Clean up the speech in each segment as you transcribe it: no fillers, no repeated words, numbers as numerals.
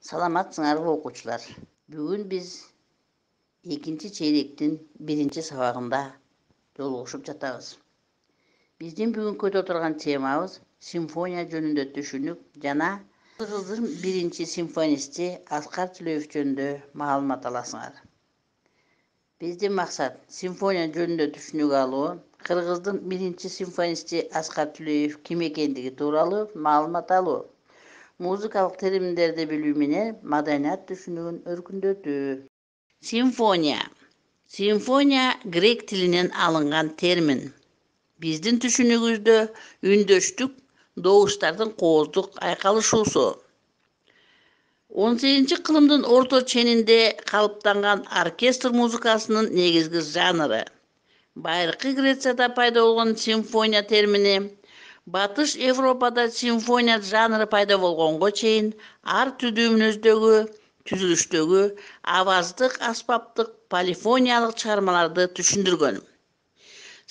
Саламатсыңарбы окуучулар. Бүгүн биз экинчи чейректин биринчи сабагында жолугушуп жатабыз. Биздин бүгүн көтө турган темабыз симфония жөнүндө түшүнүк жана Кыргыздын биринчи симфонисти Аскар Тилеев жөнүндө маалымат аласыңар. Биздин максат симфония жөнүндө түшүнүк алуу, Кыргыздын биринчи симфонисти Аскар Тилеев ким экендиги тууралуу маалымат алуу. Музыкалык терминдерди билүү менен маданият түшүнүгүн өркүндөтүү. Симфония. Симфония грек тилинен алынган термин. Биздин түшүнүгүбүздө үндөштүк добуштардын кооздук айкалышуусу. 18-кылымдын орто ченинде калыптанган оркестр музыкасынын негизги жанры. Байыркы Грецияда пайда болгон симфония термини Батыш Европада симфония жанры пайда болгонго чейин ар түрдүү мүнөздөгү, түзүлүштөгү аваздык, аспаптык, полифониялык чыгармаларды түшүндүргөн.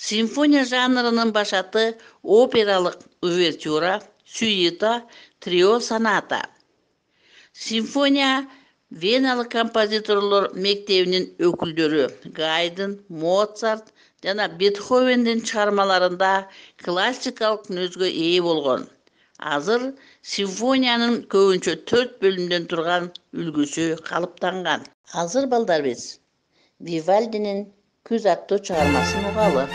Симфония жанрынын башаты опералык увертюра, сюита, трио, соната. Симфония Веналык композиторлор мектебинин өкүлдөрү Гайден, Моцарт жана Бетховендин чыгармаларында классикалык мүнөзгө ээ болгон. Азыр симфониянын көбүнчө 4 бөлүмдөн турган үлгүсү калыптанган. Азыр балдар биз Вивальдинин Күз аттуу чыгармасын угалы.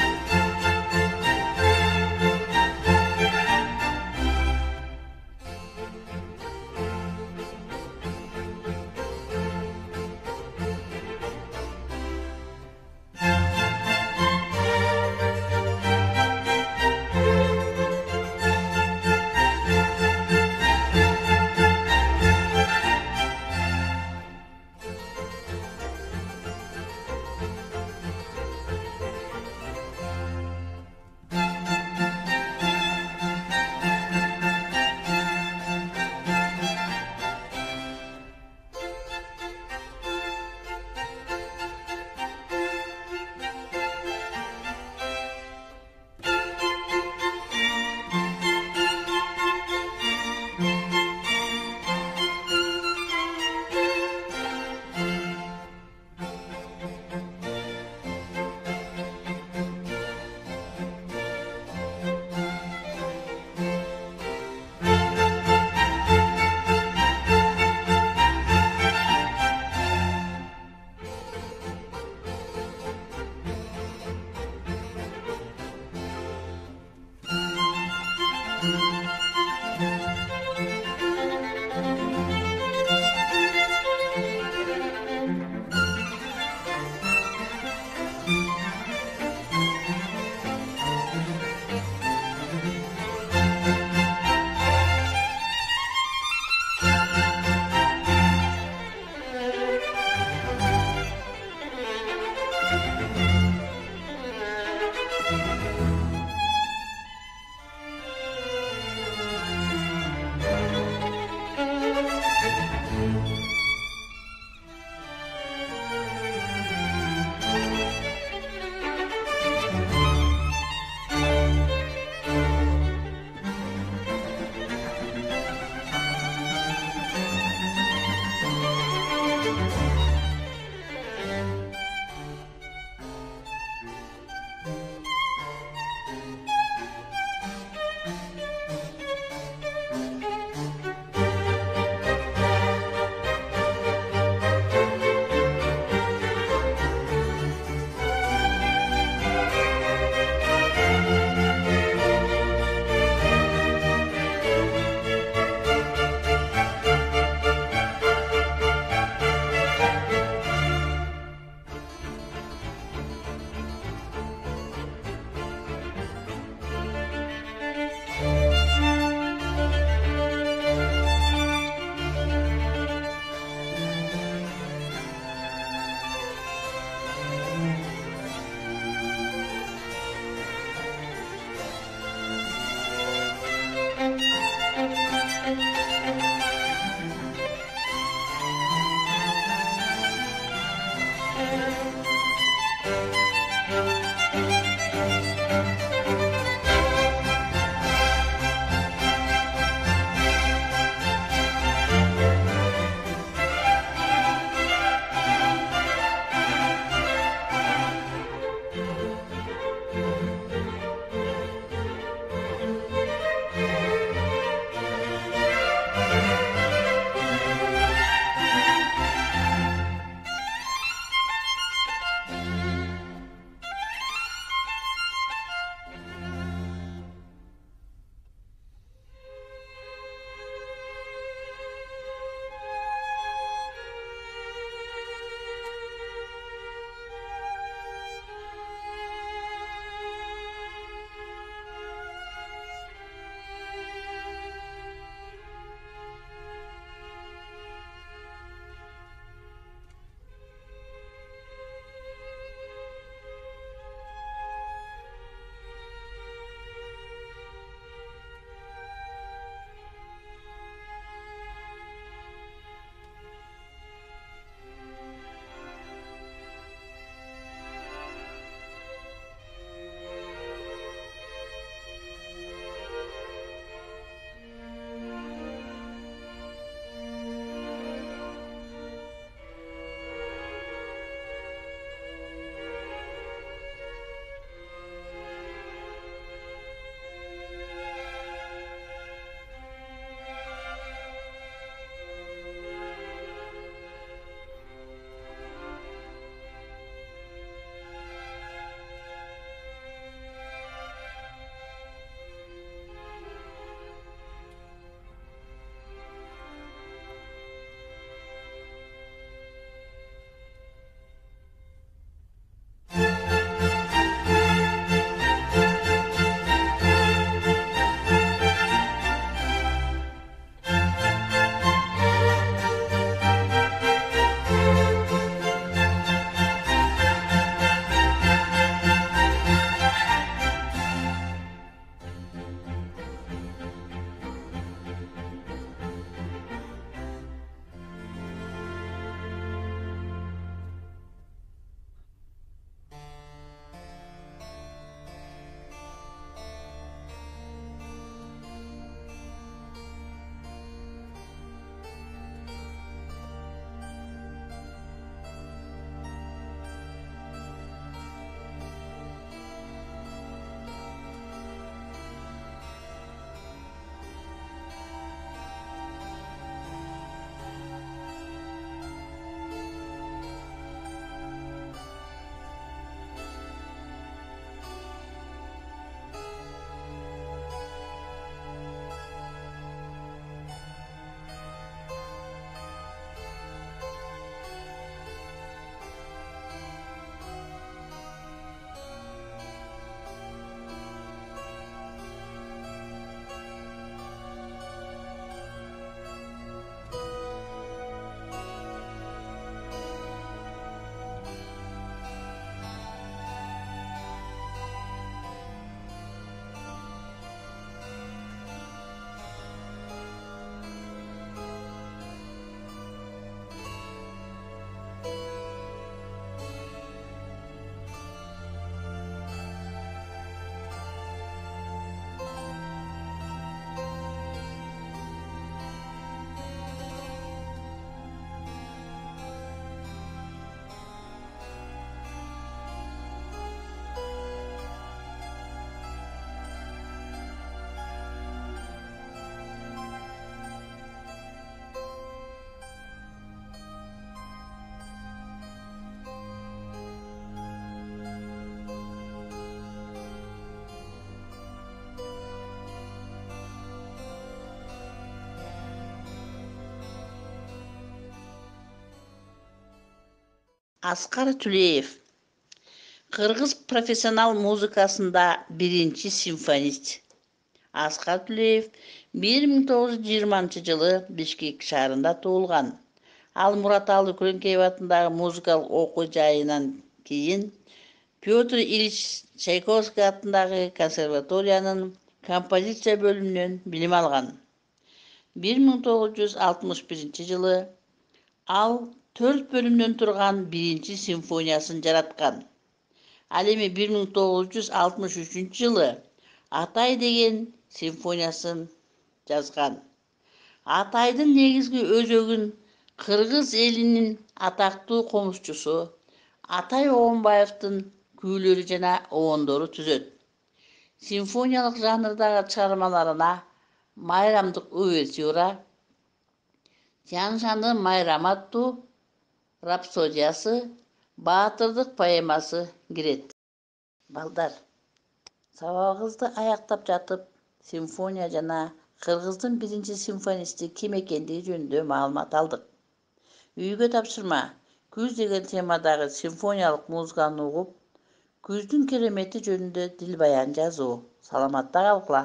Аскар Түлеев. Кыргыз профессионал музыкасында биринчи симфонист. Аскар Түлеев 1920 жылы Бишкек шаарында туулган. Ал Мураталы Күреңкеев атындагы музыкалык окуу жайынан кийин Петр Ильич Чайковский атындагы консерваториянын композиция бөлүмүнөн билим алган. 1961 жылы ал 4 бөлүмдөн турган биринчи симфониясын жараткан. Ал эми 1963 жылы Атай деген симфониясын жазган. Атайдын негизги өзөгүн кыргыз элинин атактуу комузчусу Атай Оонбаевдин күүлөрү жана обондору түзөт. Симфониялык жанрдагы чыгармаларына майрамдык увертюра, Тянь-Шаньдын майрамы аттуу рапсодиясы, Баатырдык поэмасы кирет. Балдар, сабагыбызды аяктап жатып, симфония жана Кыргыздын биринчи симфонисти ким экендиги жөнүндө маалымат алдык. Үйгө тапшырма. Күз деген темадагы симфониялык музыканы угуп, күздүн керемети жөнүндө дил баян жазуу. Саламатта калгыла.